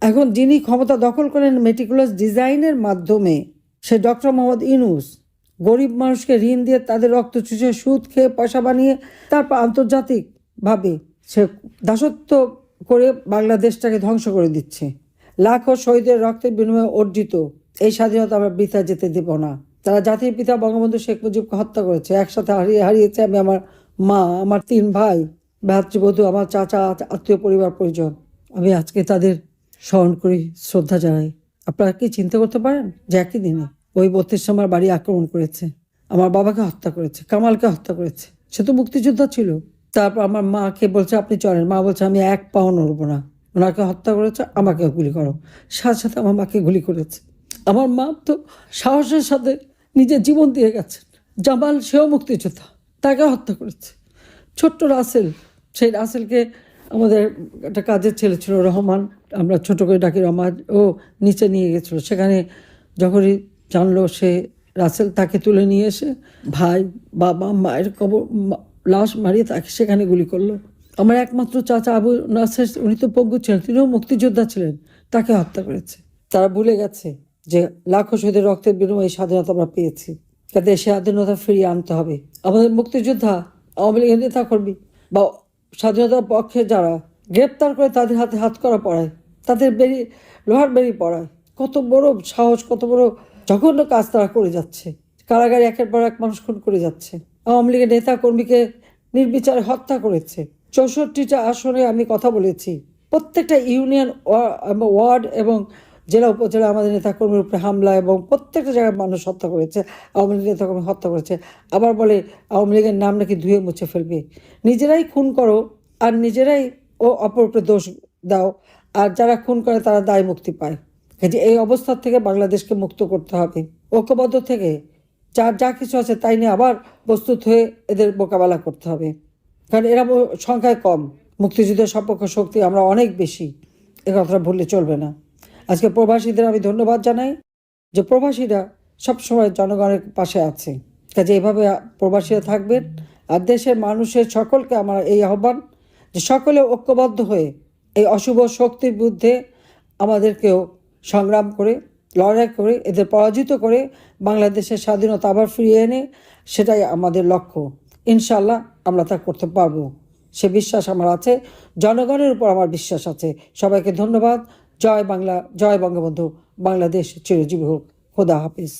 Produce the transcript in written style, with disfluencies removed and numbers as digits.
এখন যিনি ক্ষমতা দখল করেন মেটিকুলাস ডিজাইনের মাধ্যমে, সে ডক্টর মোহাম্মদ ইউনূস, গরিব মানুষকে ঋণ দিয়ে তাদের রক্ত চুষে সুদ খেয়ে পয়সা বানিয়ে তারপর আন্তর্জাতিকভাবে সে দাসত্ব করে বাংলাদেশটাকে ধ্বংস করে দিচ্ছে। লাখো শহীদের রক্তের বিনিময়ে অর্জিত এই স্বাধীনতা আমরা বৃথা যেতে দেব না। তারা জাতির পিতা বঙ্গবন্ধু শেখ মুজিবকে হত্যা করেছে। একসাথে হারিয়েছে আমি, আমার মা, আমার 3 ভাই, ভ্রাতৃবধূ, আমার চাচা, আত্মীয় পরিবার পরিজন। আমি আজকে তাদের স্মরণ করি, শ্রদ্ধা জানাই। আপনারা কি চিন্তা করতে পারেন যে একই দিনে ওই 32 নম্বর বাড়ি আক্রমণ করেছে, আমার বাবাকে হত্যা করেছে, কামালকে হত্যা করেছে। সে তো মুক্তিযোদ্ধা ছিল। তারপর আমার মাকে বলছে আপনি চলেন, মা বলছে আমি 1 পাও নড়বো না। ওনাকে হত্যা করেছে, আমাকে গুলি করো। সাথে সাথে আমার মাকে গুলি করেছে। আমার মা তো সাহসের সাথে নিজের জীবন দিয়ে গেছেন। জামাল, সেও মুক্তিযোদ্ধা, তাকে হত্যা করেছে। ছোট্ট রাসেল, সেই রাসেলকে আমাদের একটা কাজের ছেলে ছিল রহমান, আমরা ছোট করে ডাকি রহমান, ও নিচে নিয়ে গেছিলো। সেখানে যখনই জানলো সে রাসেল, তাকে তুলে নিয়ে এসে ভাই, বাবা, মায়ের লাশ মারিয়ে তাকে সেখানে গুলি করলো। আমার একমাত্র চাচা আবু নাসের, উনি তো পঙ্গু ছিলেন, তিনিও মুক্তিযোদ্ধা ছিলেন, তাকে হত্যা করেছে। তারা ভুলে গেছে যে লাখো শহীদের রক্তের বিনিময়ে স্বাধীনতা আমরা পেয়েছি। তাদের স্বাধীনতা ফিরিয়ে আনতে হবে। আমাদের মুক্তিযোদ্ধা, আওয়ামী লীগের নেতা কর্মী বা স্বাধীনতার পক্ষে যারা গ্রেপ্তার করে তাদের হাতে হাত করা পড়ায়, তাদের লোহার বেরি পড়ায়, কত বড় সাহস, কত বড় জঘন্য কাজ তারা করে যাচ্ছে। কারাগারে একের পর এক মানুষ খুন করে যাচ্ছে। আওয়ামী লীগের নেতা কর্মীকে নির্বিচারে হত্যা করেছে। 64টা আসনে আমি কথা বলেছি। প্রত্যেকটা ইউনিয়ন, ওয়ার্ড এবং জেলা উপজেলা আমাদের নেতাকর্মীর উপরে হামলা এবং প্রত্যেকটা জায়গায় মানুষ হত্যা করেছে, আওয়ামী লীগ নেতাকর্মী হত্যা করেছে। আবার বলে আওয়ামী লীগের নাম নাকি ধুয়ে মুছে ফেলবে। নিজেরাই খুন করো আর নিজেরাই অপর উপরে দোষ দাও, আর যারা খুন করে তারা দায় মুক্তি পায়। কাজে এই অবস্থা থেকে বাংলাদেশকে মুক্ত করতে হবে। ঐক্যবদ্ধ থেকে যা কিছু আছে তাই নিয়ে আবার প্রস্তুত হয়ে এদের মোকাবেলা করতে হবে। কারণ এরা সংখ্যায় কম, মুক্তিযুদ্ধের সপক্ষ শক্তি আমরা অনেক বেশি, এ কথাটা ভুললে চলবে না। আজকে প্রবাসীদের আমি ধন্যবাদ জানাই যে প্রবাসীরা সবসময় জনগণের পাশে আছে। কাজে এইভাবে প্রবাসীরা থাকবেন। আর দেশের মানুষের সকলকে আমার এই আহ্বান যে সকলে ঐক্যবদ্ধ হয়ে এই অশুভ শক্তির বিরুদ্ধে আমাদেরকেও সংগ্রাম করে, লড়াই করে, এদের পরাজিত করে বাংলাদেশের স্বাধীনতা আবার ফিরিয়ে এনে, সেটাই আমাদের লক্ষ্য। ইনশাল্লাহ আমরা তা করতে পারবো, সে বিশ্বাস আমার আছে। জনগণের উপর আমার বিশ্বাস আছে। সবাইকে ধন্যবাদ। জয় বাংলা, জয় বঙ্গবন্ধু। বাংলাদেশ চিরজীবী হোক। খোদা হাফিজ।